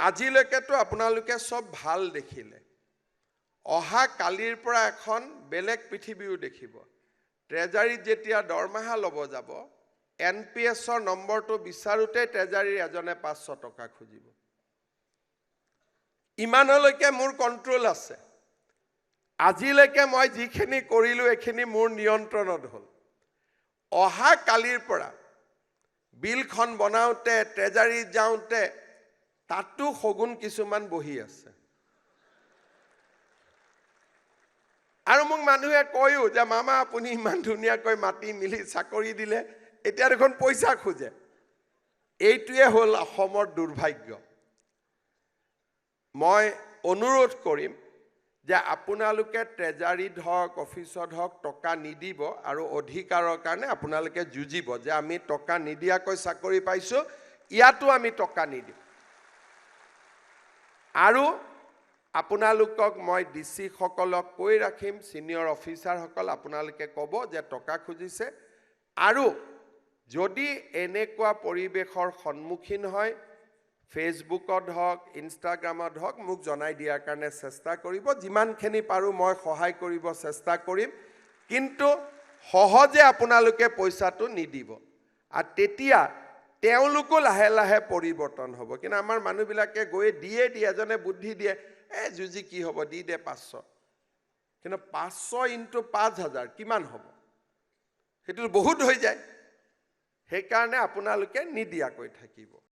আজিলৈকেতো আপোনালোকে সব ভাল দেখিলে অহা কালিৰ পৰা এখন বেলেগ পৃথিৱীও দেখিব ট্ৰেজাৰীত যেতিয়া দৰমহা ল'ব যাব এনপিএছৰ নম্বৰটো বিচাৰোতে ট্ৰেজাৰীৰ এজনে 500 টকা খুজিব ইমানলৈকে মোৰ কন্ট্ৰোল আছে আজিলৈকে মই যিখিনি কৰিলো এখিনি মোৰ নিয়ন্ত্ৰণত হ'ল অহা কালিৰ পৰা বিলখন বনাওতে ট্ৰেজাৰী যাওতে তাতো সগুন কিছুমান বহি আছে আৰু মোক মানুহে কয়ও যে মামা আপুনি ইমান ধুনীয়াকৈ মাটি মিলি চাকৰি দিলে এতিয়া দেখোন পইচা খোজে এইটোৱে হ'ল অসমৰ দুৰ্ভাগ্য মই অনুৰোধ কৰিম যে আপোনালোকে ট্ৰেজাৰীত হওক অফিচত হওক টকা নিদিব আৰু অধিকাৰৰ কাৰণে আপোনালোকে যুঁজিব যে আমি টকা নিদিয়াকৈ চাকৰি পাইছো ইয়াতো আমি টকা নিদিম আৰু আপোনালোকক মই ডিসি সকলক কৈ ৰাখিম সিনিয়ৰ অফিচাৰ সকল আপোনালোকে ক'ব যে টকা খুজিছে আৰু যদি এনেকুৱা পৰিবেশৰ সন্মুখীন হয় ফেসবুকত হওক ইনষ্টাগ্ৰামত হওক মোক জনাই দিয়াৰ কাৰণে চেষ্টা কৰিব যিমানখিনি পাৰো মই সহায় কৰিব চেষ্টা কৰিম কিন্তু সহজে আপোনালোকে পইচাটো নিদিব আৰু তেতিয়া তেওঁলোকো লাহে লাহে পৰিৱৰ্তন হ'ব কিন্তু আমাৰ মানুহবিলাকে গৈ দিয়ে এজনে বুদ্ধি দিয়ে যুজি কি হ'ব দি দে 500 কিন্তু 500 * 5000 কিমান হ'ব সেইটো বহুত হৈ যায় সেই কাৰণে আপোনালোকে নিদিয়াকৈ থাকিব